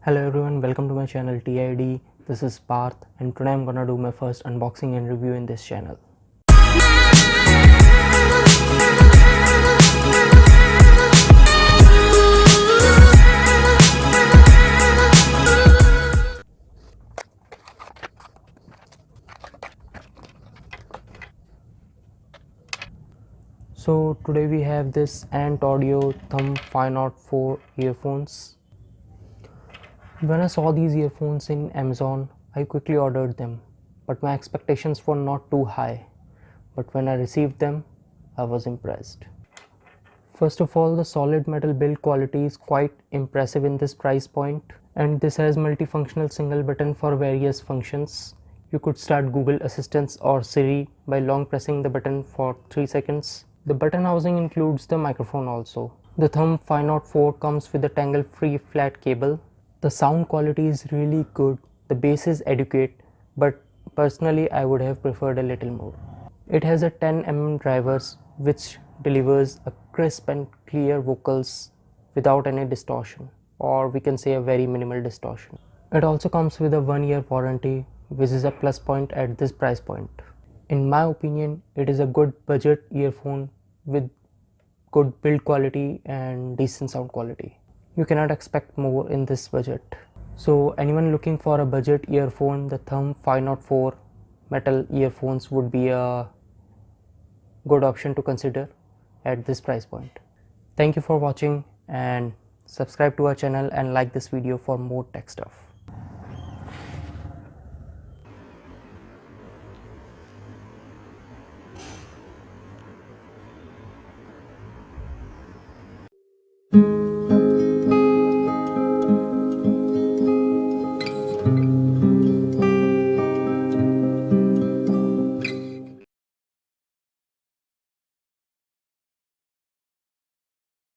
Hello everyone, welcome to my channel TID. This is Parth and today I'm gonna do my first unboxing and review in this channel. So today we have this Ant Audio Thump 504 earphones. When I saw these earphones in Amazon, I quickly ordered them, but my expectations were not too high. But when I received them, I was impressed. First of all, the solid metal build quality is quite impressive in this price point, and this has multifunctional single button for various functions. You could start Google Assistant or Siri by long pressing the button for 3 seconds. The button housing includes the microphone also. The Thump 504 comes with a tangle-free flat cable. The sound quality is really good, the bass is adequate, but personally I would have preferred a little more. It has a 10mm drivers which delivers a crisp and clear vocals without any distortion, or we can say a very minimal distortion. It also comes with a 1-year warranty, which is a plus point at this price point. In my opinion, it is a good budget earphone with good build quality and decent sound quality. You cannot expect more in this budget. So anyone looking for a budget earphone, the Thump 504 metal earphones would be a good option to consider at this price point. Thank you for watching and subscribe to our channel and like this video for more tech stuff.